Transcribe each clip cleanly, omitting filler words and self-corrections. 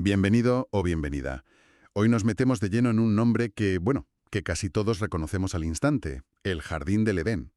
Bienvenido o bienvenida. Hoy nos metemos de lleno en un nombre que, que casi todos reconocemos al instante, el Jardín del Edén.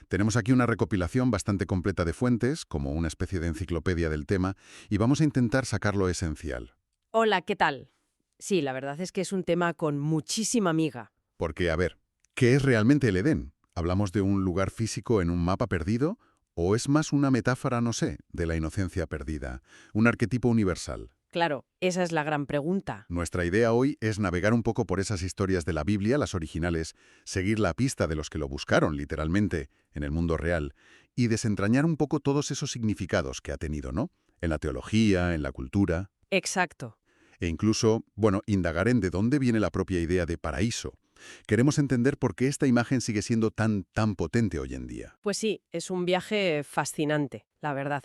Tenemos aquí una recopilación bastante completa de fuentes, como una especie de enciclopedia del tema, y vamos a intentar sacar lo esencial. Hola, ¿qué tal? Sí, la verdad es que es un tema con muchísima miga. Porque, a ver, ¿qué es realmente el Edén? ¿Hablamos de un lugar físico en un mapa perdido? ¿O es más una metáfora, no sé, de la inocencia perdida? ¿Un arquetipo universal? Claro, esa es la gran pregunta. Nuestra idea hoy es navegar un poco por esas historias de la Biblia, las originales, seguir la pista de los que lo buscaron, literalmente, en el mundo real, y desentrañar un poco todos esos significados que ha tenido, ¿no? En la teología, en la cultura, Exacto. e incluso, indagar en de dónde viene la propia idea de paraíso. Queremos entender por qué esta imagen sigue siendo tan potente hoy en día. Pues sí, es un viaje fascinante, la verdad.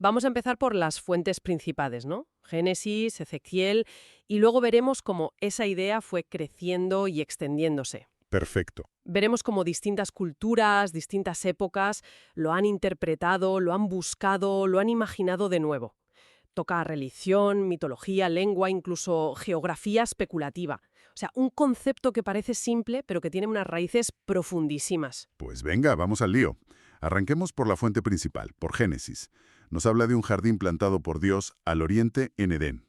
Vamos a empezar por las fuentes principales, ¿no? Génesis, Ezequiel, y luego veremos cómo esa idea fue creciendo y extendiéndose. Perfecto. Veremos cómo distintas culturas, distintas épocas lo han interpretado, lo han buscado, lo han imaginado de nuevo. Toca religión, mitología, lengua, incluso geografía especulativa. O sea, un concepto que parece simple, pero que tiene unas raíces profundísimas. Pues venga, vamos al lío. Arranquemos por la fuente principal, por Génesis. Nos habla de un jardín plantado por Dios al oriente en Edén.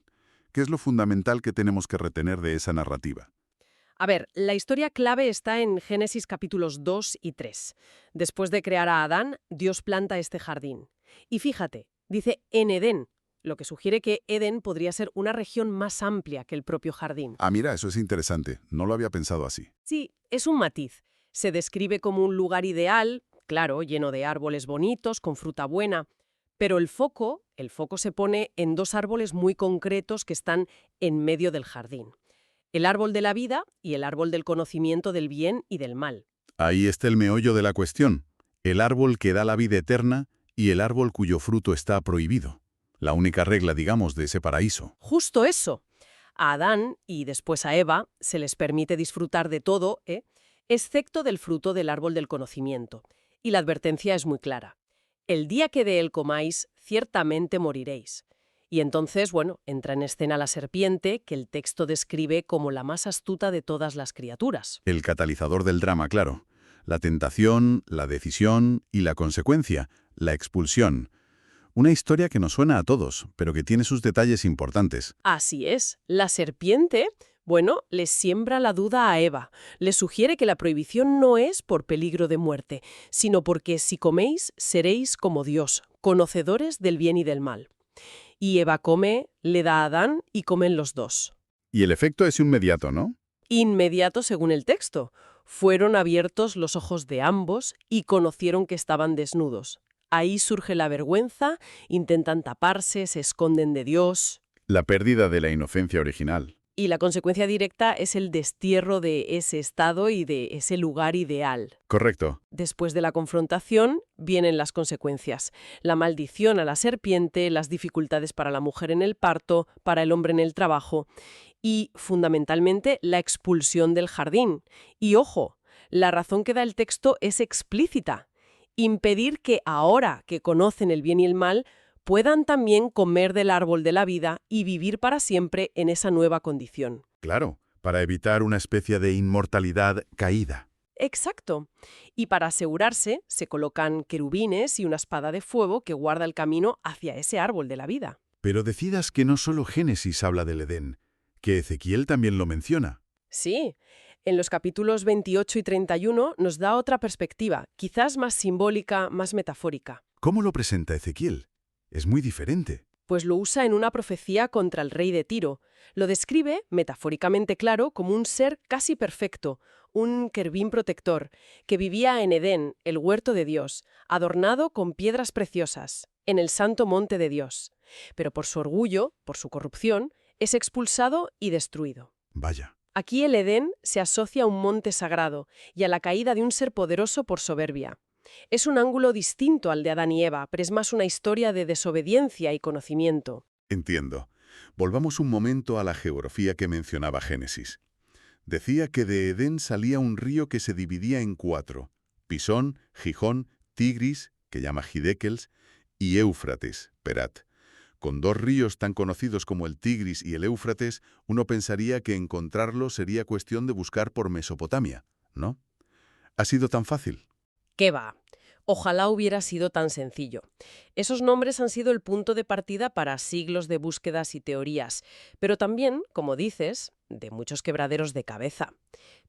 ¿Qué es lo fundamental que tenemos que retener de esa narrativa? A ver, la historia clave está en Génesis capítulos 2 y 3. Después de crear a Adán, Dios planta este jardín. Y fíjate, dice en Edén, lo que sugiere que Edén podría ser una región más amplia que el propio jardín. Ah, mira, eso es interesante. No lo había pensado así. Sí, es un matiz. Se describe como un lugar ideal, claro, lleno de árboles bonitos, con fruta buena, pero el foco se pone en dos árboles muy concretos que están en medio del jardín. El árbol de la vida y el árbol del conocimiento del bien y del mal. Ahí está el meollo de la cuestión. El árbol que da la vida eterna y el árbol cuyo fruto está prohibido. La única regla, digamos, de ese paraíso. Justo eso. A Adán y después a Eva se les permite disfrutar de todo, excepto del fruto del árbol del conocimiento. Y la advertencia es muy clara. El día que de él comáis, ciertamente moriréis. Y entonces, entra en escena la serpiente, que el texto describe como la más astuta de todas las criaturas. El catalizador del drama, claro. La tentación, la decisión y la consecuencia, la expulsión. Una historia que nos suena a todos, pero que tiene sus detalles importantes. Así es. La serpiente, le siembra la duda a Eva. Le sugiere que la prohibición no es por peligro de muerte, sino porque si coméis, seréis como Dios, conocedores del bien y del mal. Y Eva come, le da a Adán y comen los dos. Y el efecto es inmediato, ¿no? Inmediato según el texto. Fueron abiertos los ojos de ambos y conocieron que estaban desnudos. Ahí surge la vergüenza, intentan taparse, se esconden de Dios. La pérdida de la inocencia original. Y la consecuencia directa es el destierro de ese estado y de ese lugar ideal. Correcto. Después de la confrontación vienen las consecuencias. La maldición a la serpiente, las dificultades para la mujer en el parto, para el hombre en el trabajo y, fundamentalmente, la expulsión del jardín. Y ojo, la razón que da el texto es explícita. Impedir que ahora que conocen el bien y el mal, puedan también comer del árbol de la vida y vivir para siempre en esa nueva condición. Claro, para evitar una especie de inmortalidad caída. Exacto. Y para asegurarse, se colocan querubines y una espada de fuego que guarda el camino hacia ese árbol de la vida. Pero decidas que no solo Génesis habla del Edén, que Ezequiel también lo menciona. Sí, en los capítulos 28 y 31 nos da otra perspectiva, quizás más simbólica, más metafórica. ¿Cómo lo presenta Ezequiel? Es muy diferente. Pues lo usa en una profecía contra el rey de Tiro. Lo describe, metafóricamente claro, como un ser casi perfecto, un querubín protector, que vivía en Edén, el huerto de Dios, adornado con piedras preciosas, en el santo monte de Dios. Pero por su orgullo, por su corrupción, es expulsado y destruido. Vaya. Aquí el Edén se asocia a un monte sagrado y a la caída de un ser poderoso por soberbia. Es un ángulo distinto al de Adán y Eva, pero es más una historia de desobediencia y conocimiento. Entiendo. Volvamos un momento a la geografía que mencionaba Génesis. Decía que de Edén salía un río que se dividía en 4: Pisón, Gijón, Tigris, que llama Hidéquels, y Éufrates, Perat. Con 2 ríos tan conocidos como el Tigris y el Éufrates, uno pensaría que encontrarlos sería cuestión de buscar por Mesopotamia, ¿no? ¿Ha sido tan fácil? ¿Qué va? Ojalá hubiera sido tan sencillo. Esos nombres han sido el punto de partida para siglos de búsquedas y teorías, pero también, como dices, de muchos quebraderos de cabeza.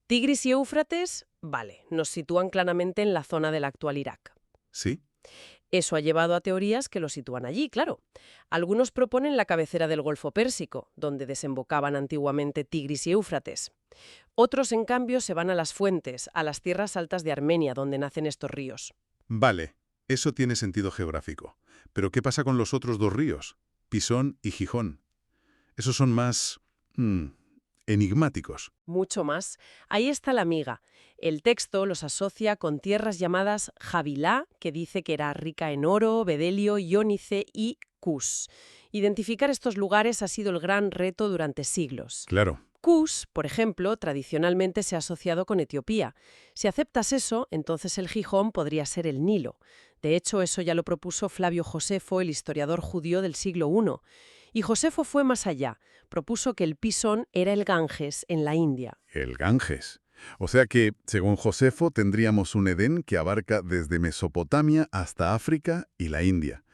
Tigris y Éufrates, vale, nos sitúan claramente en la zona del actual Irak. ¿Sí? Eso ha llevado a teorías que lo sitúan allí, claro. Algunos proponen la cabecera del Golfo Pérsico, donde desembocaban antiguamente Tigris y Éufrates. Otros, en cambio, se van a las fuentes, a las tierras altas de Armenia, donde nacen estos ríos. Vale, eso tiene sentido geográfico. Pero ¿qué pasa con los otros 2 ríos? Pisón y Gijón. Esos son más enigmáticos. Mucho más. Ahí está la miga. El texto los asocia con tierras llamadas Javilá, que dice que era rica en oro, bedelio, iónice y Kus. Identificar estos lugares ha sido el gran reto durante siglos. Claro. Kus, por ejemplo, tradicionalmente se ha asociado con Etiopía. Si aceptas eso, entonces el Gijón podría ser el Nilo. De hecho, eso ya lo propuso Flavio Josefo, el historiador judío del siglo I. Y Josefo fue más allá. Propuso que el Pisón era el Ganges en la India. El Ganges. O sea que, según Josefo, tendríamos un Edén que abarca desde Mesopotamia hasta África y la India.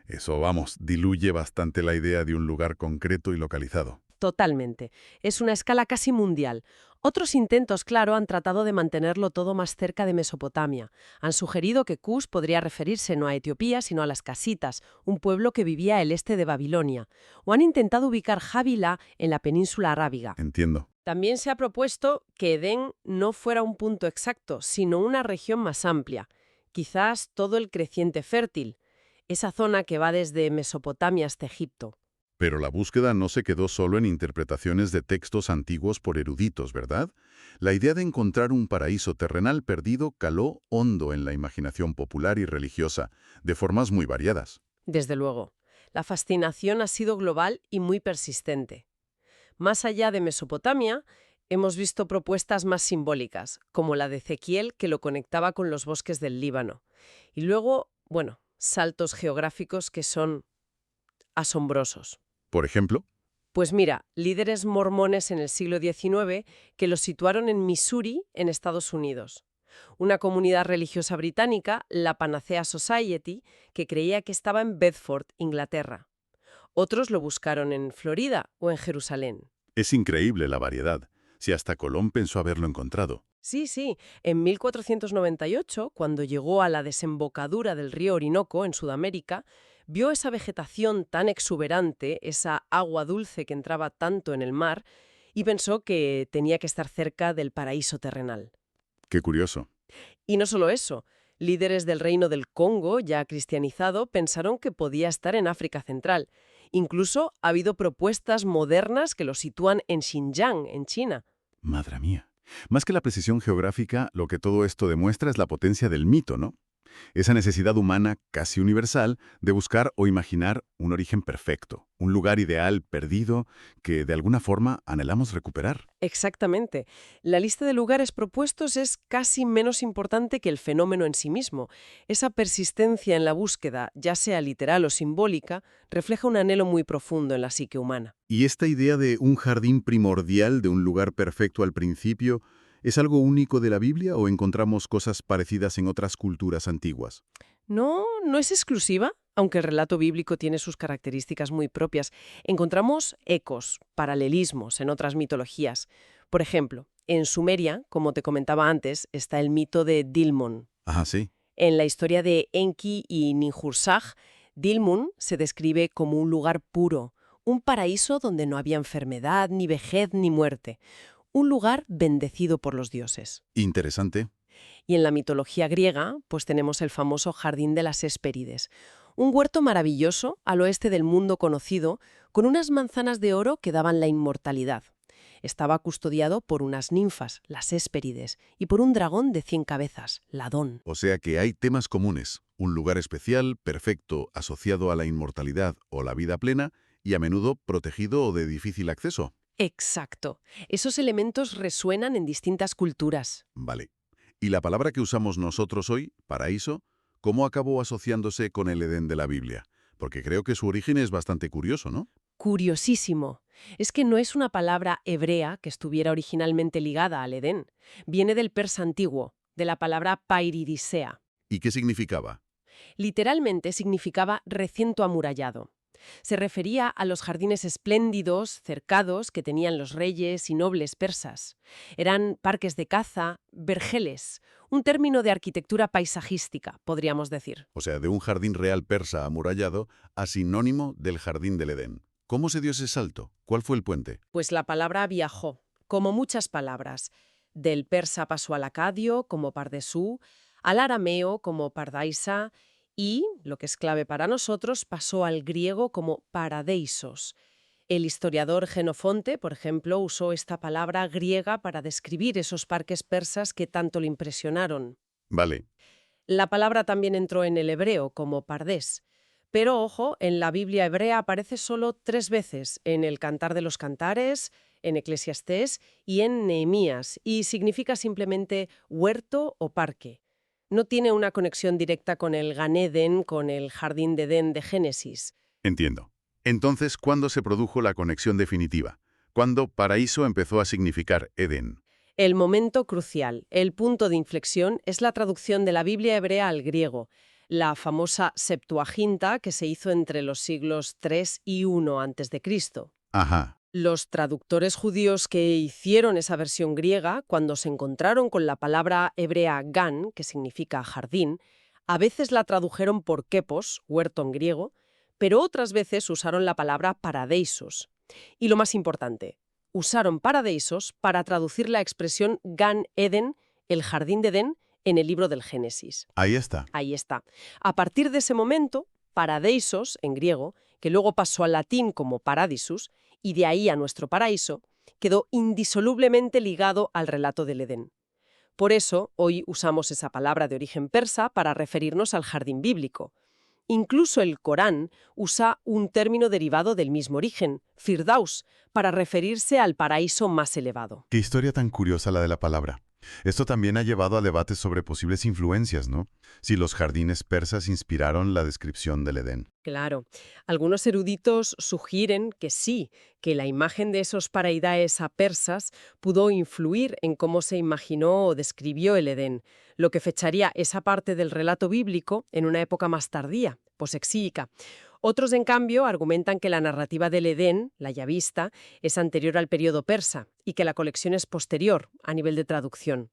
Eso, vamos, diluye bastante la idea de un lugar concreto y localizado. Totalmente. Es una escala casi mundial. Otros intentos, claro, han tratado de mantenerlo todo más cerca de Mesopotamia. Han sugerido que Kus podría referirse no a Etiopía, sino a las Casitas, un pueblo que vivía al este de Babilonia. O han intentado ubicar Javilá en la península arábiga. Entiendo. También se ha propuesto que Edén no fuera un punto exacto, sino una región más amplia. Quizás todo el creciente fértil, esa zona que va desde Mesopotamia hasta Egipto. Pero la búsqueda no se quedó solo en interpretaciones de textos antiguos por eruditos, ¿verdad? La idea de encontrar un paraíso terrenal perdido caló hondo en la imaginación popular y religiosa, de formas muy variadas. Desde luego, la fascinación ha sido global y muy persistente. Más allá de Mesopotamia, hemos visto propuestas más simbólicas, como la de Ezequiel, que lo conectaba con los bosques del Líbano. Y luego, bueno, saltos geográficos que son asombrosos. Por ejemplo, Pues mira, líderes mormones en el siglo XIX que los situaron en Missouri, en Estados Unidos. Una comunidad religiosa británica, la Panacea Society, que creía que estaba en Bedford, Inglaterra. Otros lo buscaron en Florida o en Jerusalén. es increíble la variedad, si hasta Colón pensó haberlo encontrado. Sí, sí. En 1498, cuando llegó a la desembocadura del río Orinoco, en Sudamérica, vio esa vegetación tan exuberante, esa agua dulce que entraba tanto en el mar, y pensó que tenía que estar cerca del paraíso terrenal. Qué curioso. Y no solo eso, líderes del reino del Congo, ya cristianizado, pensaron que podía estar en África Central. Incluso ha habido propuestas modernas que lo sitúan en Xinjiang, en China. Madre mía. Más que la precisión geográfica, lo que todo esto demuestra es la potencia del mito, ¿no? Esa necesidad humana casi universal de buscar o imaginar un origen perfecto, un lugar ideal perdido que de alguna forma anhelamos recuperar. Exactamente. La lista de lugares propuestos es casi menos importante que el fenómeno en sí mismo. Esa persistencia en la búsqueda, ya sea literal o simbólica, refleja un anhelo muy profundo en la psique humana. Y esta idea de un jardín primordial, de un lugar perfecto al principio, ¿es algo único de la Biblia o encontramos cosas parecidas en otras culturas antiguas? No, no es exclusiva, aunque el relato bíblico tiene sus características muy propias. Encontramos ecos, paralelismos en otras mitologías. Por ejemplo, en Sumeria, como te comentaba antes, está el mito de Dilmun. Ajá, sí. En la historia de Enki y Ninhursag, Dilmun se describe como un lugar puro, un paraíso donde no había enfermedad, ni vejez, ni muerte. Un lugar bendecido por los dioses. Interesante. Y en la mitología griega, pues tenemos el famoso Jardín de las Hespérides, un huerto maravilloso al oeste del mundo conocido, con unas manzanas de oro que daban la inmortalidad. Estaba custodiado por unas ninfas, las Hespérides, y por un dragón de 100 cabezas, Ladón. O sea que hay temas comunes, un lugar especial, perfecto, asociado a la inmortalidad o la vida plena, y a menudo protegido o de difícil acceso. Exacto. Esos elementos resuenan en distintas culturas. Vale. ¿Y la palabra que usamos nosotros hoy, paraíso, cómo acabó asociándose con el Edén de la Biblia? Porque creo que su origen es bastante curioso, ¿no? Curiosísimo. Es que no es una palabra hebrea que estuviera originalmente ligada al Edén. Viene del persa antiguo, de la palabra pairidisea. ¿Y qué significaba? Literalmente significaba recinto amurallado. Se refería a los jardines espléndidos, cercados, que tenían los reyes y nobles persas. Eran parques de caza, vergeles, un término de arquitectura paisajística, podríamos decir. O sea, de un jardín real persa amurallado a sinónimo del jardín del Edén. ¿Cómo se dio ese salto? ¿Cuál fue el puente? Pues la palabra viajó, como muchas palabras. Del persa pasó al acadio, como pardesú, al arameo, como pardaisa, y, lo que es clave para nosotros, pasó al griego como paradeisos. El historiador Jenofonte, por ejemplo, usó esta palabra griega para describir esos parques persas que tanto le impresionaron. Vale. La palabra también entró en el hebreo como pardés. Pero ojo, en la Biblia hebrea aparece solo 3 veces, en el Cantar de los Cantares, en Eclesiastés y en Nehemías, y significa simplemente huerto o parque. No tiene una conexión directa con el Gan Eden, con el jardín de Edén de Génesis. Entiendo. Entonces, ¿cuándo se produjo la conexión definitiva? ¿Cuándo paraíso empezó a significar Edén? El momento crucial, el punto de inflexión, es la traducción de la Biblia hebrea al griego, la famosa Septuaginta que se hizo entre los siglos 3 y 1 a.C. Ajá. Los traductores judíos que hicieron esa versión griega, cuando se encontraron con la palabra hebrea gan, que significa jardín, a veces la tradujeron por kepos, huerto en griego, pero otras veces usaron la palabra paradeisos. Y lo más importante, usaron paradeisos para traducir la expresión Gan Eden, el jardín de Edén, en el libro del Génesis. Ahí está. Ahí está. A partir de ese momento, paradeisos, en griego, que luego pasó al latín como paradisus, y de ahí a nuestro paraíso, quedó indisolublemente ligado al relato del Edén. Por eso, hoy usamos esa palabra de origen persa para referirnos al jardín bíblico. Incluso el Corán usa un término derivado del mismo origen, Firdaus, para referirse al paraíso más elevado. Qué historia tan curiosa la de la palabra. Esto también ha llevado a debates sobre posibles influencias, ¿no? Si los jardines persas inspiraron la descripción del Edén. Claro, algunos eruditos sugieren que sí, que la imagen de esos paraidaes persas pudo influir en cómo se imaginó o describió el Edén, lo que fecharía esa parte del relato bíblico en una época más tardía, posexílica. Otros, en cambio, argumentan que la narrativa del Edén, la ya vista, es anterior al periodo persa y que la colección es posterior a nivel de traducción.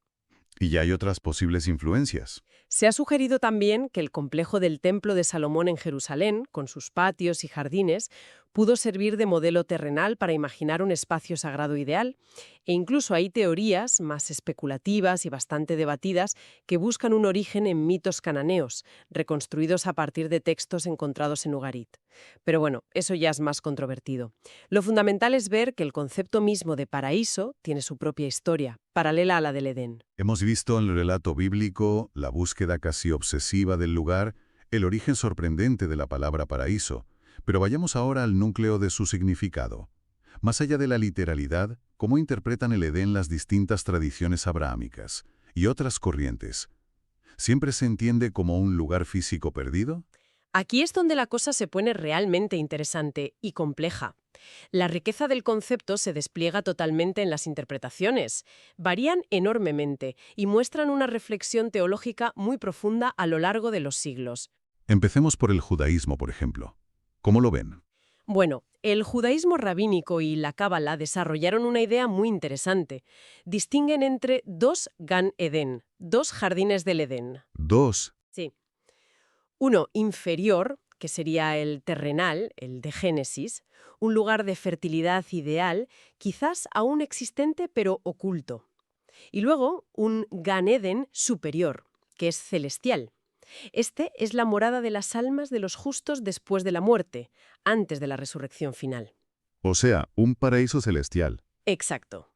Y ya hay otras posibles influencias. Se ha sugerido también que el complejo del Templo de Salomón en Jerusalén, con sus patios y jardines, pudo servir de modelo terrenal para imaginar un espacio sagrado ideal, e incluso hay teorías más especulativas y bastante debatidas que buscan un origen en mitos cananeos, reconstruidos a partir de textos encontrados en Ugarit. Pero bueno, eso ya es más controvertido. Lo fundamental es ver que el concepto mismo de paraíso tiene su propia historia, paralela a la del Edén. Hemos visto en el relato bíblico la búsqueda casi obsesiva del lugar, el origen sorprendente de la palabra paraíso, pero vayamos ahora al núcleo de su significado. Más allá de la literalidad, ¿cómo interpretan el Edén las distintas tradiciones abrahámicas y otras corrientes? ¿Siempre se entiende como un lugar físico perdido? Aquí es donde la cosa se pone realmente interesante y compleja. La riqueza del concepto se despliega totalmente en las interpretaciones. Varían enormemente y muestran una reflexión teológica muy profunda a lo largo de los siglos. Empecemos por el judaísmo, por ejemplo. ¿Cómo lo ven? Bueno, el judaísmo rabínico y la cábala desarrollaron una idea muy interesante. Distinguen entre dos Gan Edén, dos jardines del Edén. Dos. Sí. Uno inferior, que sería el terrenal, el de Génesis, un lugar de fertilidad ideal, quizás aún existente pero oculto. Y luego un Gan Eden superior, que es celestial. Este es la morada de las almas de los justos después de la muerte, antes de la resurrección final. O sea, un paraíso celestial. Exacto.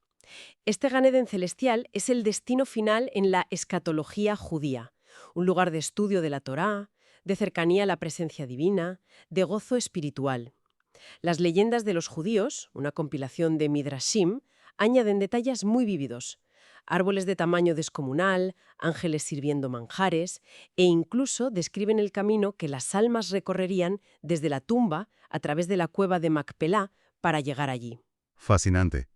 Este Gan Eden celestial es el destino final en la escatología judía, un lugar de estudio de la Torá, de cercanía a la presencia divina, de gozo espiritual. Las leyendas de los judíos, una compilación de Midrashim, añaden detalles muy vívidos. Árboles de tamaño descomunal, ángeles sirviendo manjares, e incluso describen el camino que las almas recorrerían desde la tumba a través de la cueva de Macpelá para llegar allí. Fascinante.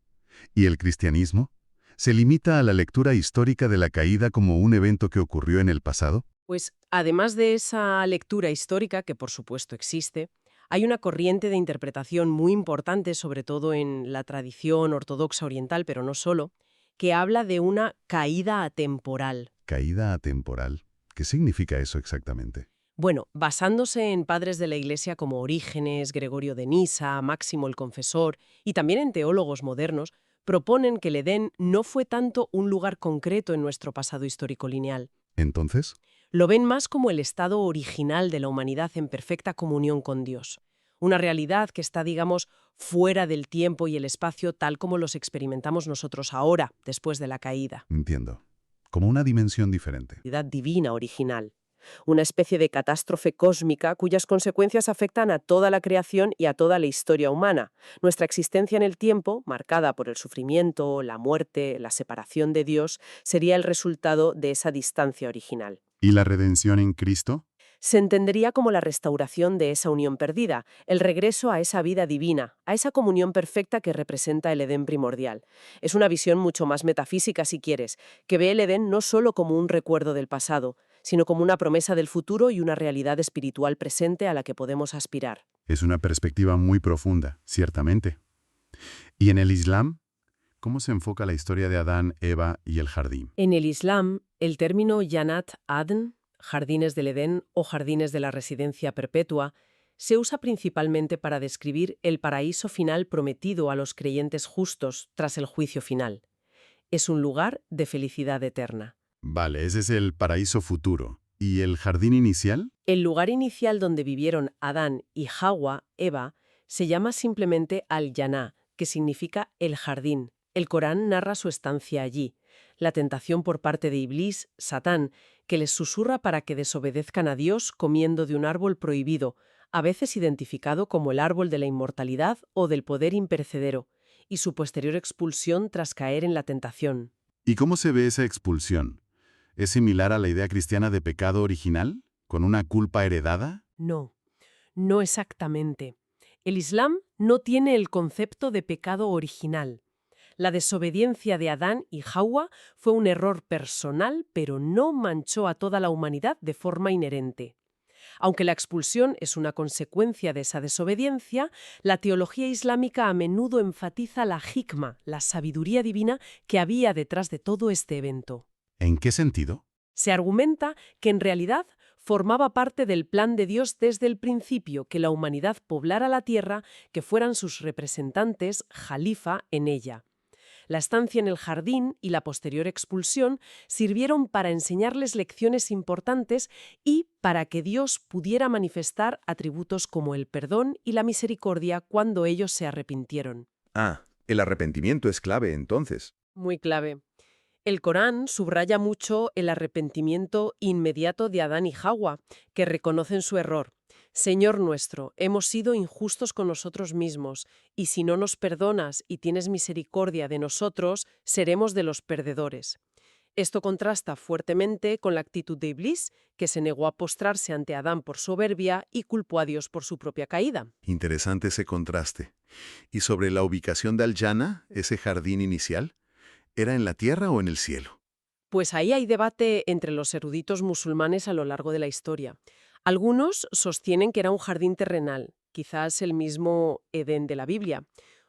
¿Y el cristianismo? ¿Se limita a la lectura histórica de la caída como un evento que ocurrió en el pasado? Pues además de esa lectura histórica, que por supuesto existe, hay una corriente de interpretación muy importante, sobre todo en la tradición ortodoxa oriental, pero no solo, que habla de una caída atemporal. ¿Caída atemporal? ¿Qué significa eso exactamente? Bueno, basándose en padres de la Iglesia como Orígenes, Gregorio de Nisa, Máximo el Confesor y también en teólogos modernos, proponen que el Edén no fue tanto un lugar concreto en nuestro pasado histórico lineal. Entonces, Lo ven más como el estado original de la humanidad en perfecta comunión con Dios. Una realidad que está, digamos, fuera del tiempo y el espacio tal como los experimentamos nosotros ahora, después de la caída. entiendo. Como una dimensión diferente. Realidad divina original. Una especie de catástrofe cósmica cuyas consecuencias afectan a toda la creación y a toda la historia humana. Nuestra existencia en el tiempo, marcada por el sufrimiento, la muerte, la separación de Dios, sería el resultado de esa distancia original. ¿Y la redención en Cristo? Se entendería como la restauración de esa unión perdida, el regreso a esa vida divina, a esa comunión perfecta que representa el Edén primordial. Es una visión mucho más metafísica, si quieres, que ve el Edén no solo como un recuerdo del pasado, sino como una promesa del futuro y una realidad espiritual presente a la que podemos aspirar. Es una perspectiva muy profunda, ciertamente. ¿Y en el Islam? ¿Cómo se enfoca la historia de Adán, Eva y el jardín? En el Islam, el término Jannat Adn, jardines del Edén o jardines de la residencia perpetua, se usa principalmente para describir el paraíso final prometido a los creyentes justos tras el juicio final. Es un lugar de felicidad eterna. Vale, ese es el paraíso futuro. ¿Y el jardín inicial? El lugar inicial donde vivieron Adán y Hawa, Eva, se llama simplemente Al-Yaná, que significa el jardín. El Corán narra su estancia allí, la tentación por parte de Iblis, Satán, que les susurra para que desobedezcan a Dios comiendo de un árbol prohibido, a veces identificado como el árbol de la inmortalidad o del poder imperecedero, y su posterior expulsión tras caer en la tentación. ¿Y cómo se ve esa expulsión? ¿Es similar a la idea cristiana de pecado original? ¿Con una culpa heredada? No, no exactamente. El Islam no tiene el concepto de pecado original. La desobediencia de Adán y Hawa fue un error personal, pero no manchó a toda la humanidad de forma inherente. Aunque la expulsión es una consecuencia de esa desobediencia, la teología islámica a menudo enfatiza la hikma, la sabiduría divina que había detrás de todo este evento. ¿En qué sentido? Se argumenta que en realidad formaba parte del plan de Dios desde el principio que la humanidad poblara la tierra, que fueran sus representantes, jalifa, en ella. La estancia en el jardín y la posterior expulsión sirvieron para enseñarles lecciones importantes y para que Dios pudiera manifestar atributos como el perdón y la misericordia cuando ellos se arrepintieron. Ah, el arrepentimiento es clave entonces. Muy clave. El Corán subraya mucho el arrepentimiento inmediato de Adán y Hawa, que reconocen su error. Señor nuestro, hemos sido injustos con nosotros mismos, y si no nos perdonas y tienes misericordia de nosotros, seremos de los perdedores. Esto contrasta fuertemente con la actitud de Iblis, que se negó a postrarse ante Adán por soberbia y culpó a Dios por su propia caída. Interesante ese contraste. ¿Y sobre la ubicación de Al-Jannah, ese jardín inicial? ¿Era en la tierra o en el cielo? Pues ahí hay debate entre los eruditos musulmanes a lo largo de la historia. Algunos sostienen que era un jardín terrenal, quizás el mismo Edén de la Biblia.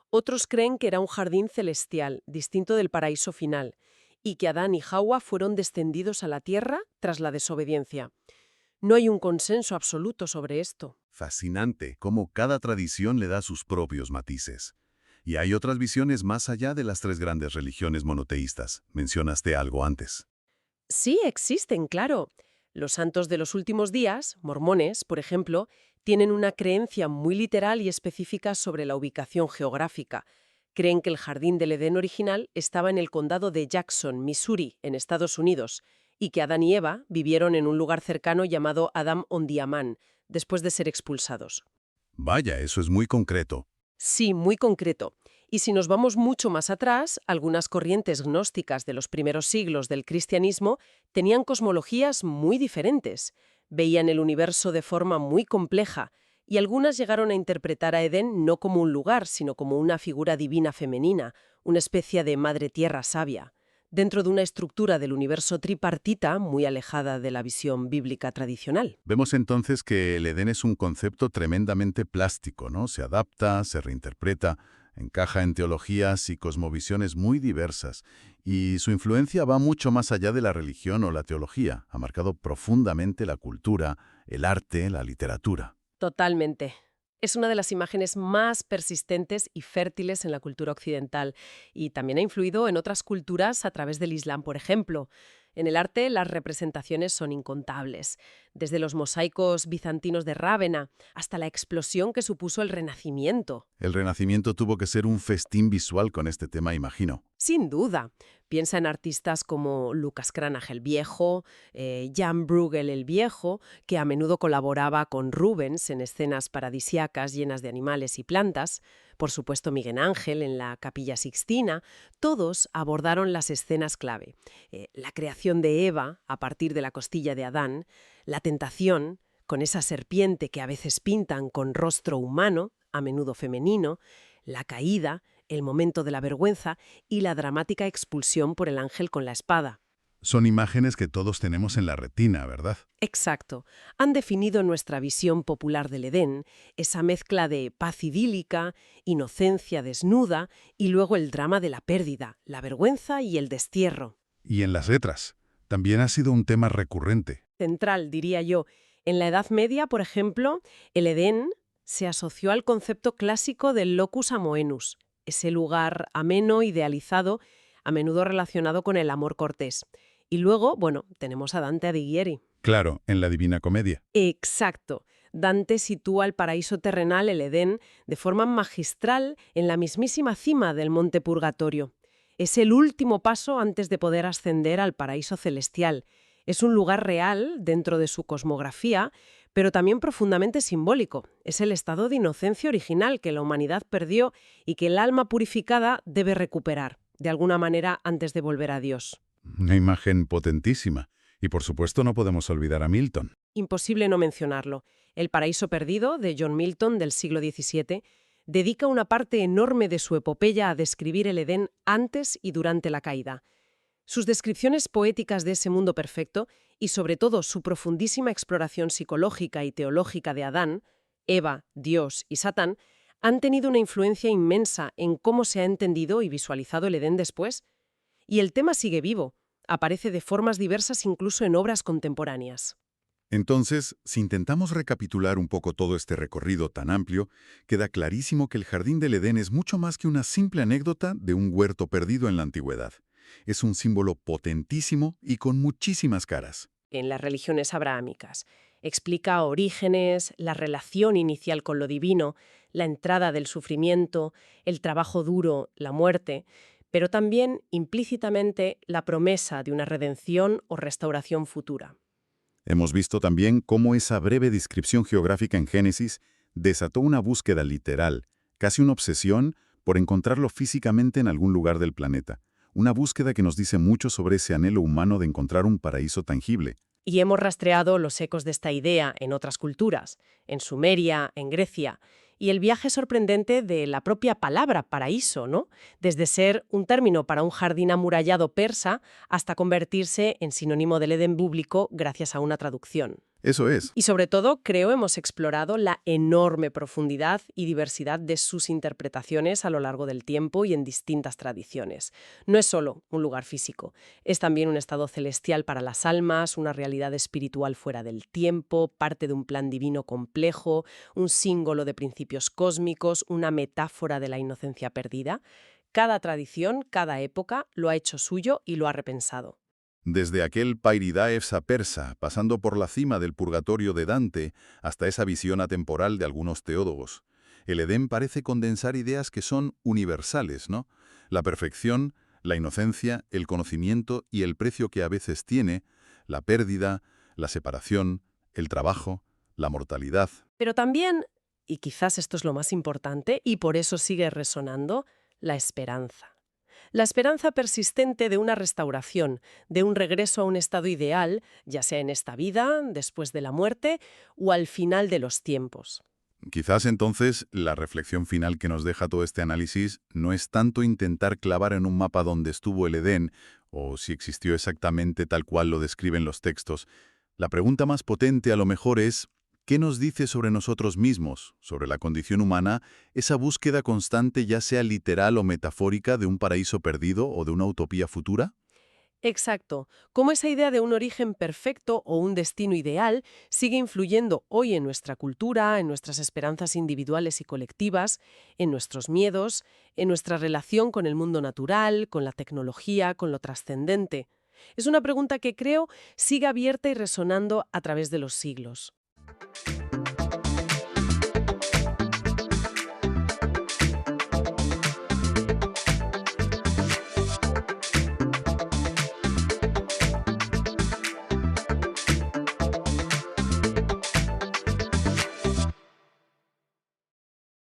Otros creen que era un jardín celestial, distinto del paraíso final, y que Adán y Hawa fueron descendidos a la tierra tras la desobediencia. No hay un consenso absoluto sobre esto. Fascinante cómo cada tradición le da sus propios matices. Y hay otras visiones más allá de las tres grandes religiones monoteístas. Mencionaste algo antes. Sí, existen, claro. Los santos de los últimos días, mormones, por ejemplo, tienen una creencia muy literal y específica sobre la ubicación geográfica. Creen que el jardín del Edén original estaba en el condado de Jackson, Missouri, en Estados Unidos, y que Adán y Eva vivieron en un lugar cercano llamado Adam on the Aman, después de ser expulsados. Vaya, eso es muy concreto. Sí, muy concreto. Y si nos vamos mucho más atrás, algunas corrientes gnósticas de los primeros siglos del cristianismo tenían cosmologías muy diferentes. Veían el universo de forma muy compleja, y algunas llegaron a interpretar a Edén no como un lugar, sino como una figura divina femenina, una especie de madre tierra sabia, dentro de una estructura del universo tripartita muy alejada de la visión bíblica tradicional. Vemos entonces que el Edén es un concepto tremendamente plástico, ¿no? Se adapta, se reinterpreta, encaja en teologías y cosmovisiones muy diversas, y su influencia va mucho más allá de la religión o la teología, ha marcado profundamente la cultura, el arte, la literatura. Totalmente. Es una de las imágenes más persistentes y fértiles en la cultura occidental y también ha influido en otras culturas a través del Islam, por ejemplo. En el arte, las representaciones son incontables, desde los mosaicos bizantinos de Rávena hasta la explosión que supuso el Renacimiento. El Renacimiento tuvo que ser un festín visual con este tema, imagino. Sin duda. Piensa en artistas como Lucas Cranach el Viejo, Jan Bruegel el Viejo, que a menudo colaboraba con Rubens en escenas paradisíacas llenas de animales y plantas, por supuesto Miguel Ángel en la Capilla Sixtina. Todos abordaron las escenas clave. La creación de Eva a partir de la costilla de Adán, la tentación, con esa serpiente que a veces pintan con rostro humano, a menudo femenino, la caída, el momento de la vergüenza y la dramática expulsión por el ángel con la espada. Son imágenes que todos tenemos en la retina, ¿verdad? Exacto. Han definido nuestra visión popular del Edén, esa mezcla de paz idílica, inocencia desnuda y luego el drama de la pérdida, la vergüenza y el destierro. Y en las letras, también ha sido un tema recurrente. Central, diría yo. En la Edad Media, por ejemplo, el Edén se asoció al concepto clásico del locus amoenus, ese lugar ameno, idealizado, a menudo relacionado con el amor cortés. Y luego, bueno, tenemos a Dante Alighieri. Claro, en la Divina Comedia. Exacto. Dante sitúa el paraíso terrenal, el Edén, de forma magistral en la mismísima cima del monte Purgatorio. Es el último paso antes de poder ascender al paraíso celestial. Es un lugar real dentro de su cosmografía, pero también profundamente simbólico. Es el estado de inocencia original que la humanidad perdió y que el alma purificada debe recuperar, de alguna manera, antes de volver a Dios. Una imagen potentísima. Y por supuesto no podemos olvidar a Milton. Imposible no mencionarlo. El paraíso perdido, de John Milton, del siglo XVII, dedica una parte enorme de su epopeya a describir el Edén antes y durante la caída. Sus descripciones poéticas de ese mundo perfecto y sobre todo su profundísima exploración psicológica y teológica de Adán, Eva, Dios y Satán, han tenido una influencia inmensa en cómo se ha entendido y visualizado el Edén después. Y el tema sigue vivo, aparece de formas diversas incluso en obras contemporáneas. Entonces, si intentamos recapitular un poco todo este recorrido tan amplio, queda clarísimo que el Jardín del Edén es mucho más que una simple anécdota de un huerto perdido en la antigüedad. Es un símbolo potentísimo y con muchísimas caras. En las religiones abrahámicas. Explica orígenes, la relación inicial con lo divino, la entrada del sufrimiento, el trabajo duro, la muerte, pero también, implícitamente, la promesa de una redención o restauración futura. Hemos visto también cómo esa breve descripción geográfica en Génesis desató una búsqueda literal, casi una obsesión, por encontrarlo físicamente en algún lugar del planeta. Una búsqueda que nos dice mucho sobre ese anhelo humano de encontrar un paraíso tangible. Y hemos rastreado los ecos de esta idea en otras culturas, en Sumeria, en Grecia, y el viaje sorprendente de la propia palabra paraíso, ¿no? Desde ser un término para un jardín amurallado persa hasta convertirse en sinónimo del Edén bíblico gracias a una traducción. Eso es. Y sobre todo, creo, hemos explorado la enorme profundidad y diversidad de sus interpretaciones a lo largo del tiempo y en distintas tradiciones. No es solo un lugar físico, es también un estado celestial para las almas, una realidad espiritual fuera del tiempo, parte de un plan divino complejo, un símbolo de principios cósmicos, una metáfora de la inocencia perdida. Cada tradición, cada época, lo ha hecho suyo y lo ha repensado. Desde aquel Pairidaefsa persa, pasando por la cima del purgatorio de Dante, hasta esa visión atemporal de algunos teólogos. El Edén parece condensar ideas que son universales, ¿no? La perfección, la inocencia, el conocimiento y el precio que a veces tiene, la pérdida, la separación, el trabajo, la mortalidad. Pero también, y quizás esto es lo más importante, y por eso sigue resonando, la esperanza. La esperanza persistente de una restauración, de un regreso a un estado ideal, ya sea en esta vida, después de la muerte o al final de los tiempos. Quizás entonces la reflexión final que nos deja todo este análisis no es tanto intentar clavar en un mapa dónde estuvo el Edén o si existió exactamente tal cual lo describen los textos. La pregunta más potente a lo mejor es, ¿qué nos dice sobre nosotros mismos, sobre la condición humana, esa búsqueda constante ya sea literal o metafórica de un paraíso perdido o de una utopía futura? Exacto. Cómo esa idea de un origen perfecto o un destino ideal sigue influyendo hoy en nuestra cultura, en nuestras esperanzas individuales y colectivas, en nuestros miedos, en nuestra relación con el mundo natural, con la tecnología, con lo trascendente. Es una pregunta que creo sigue abierta y resonando a través de los siglos.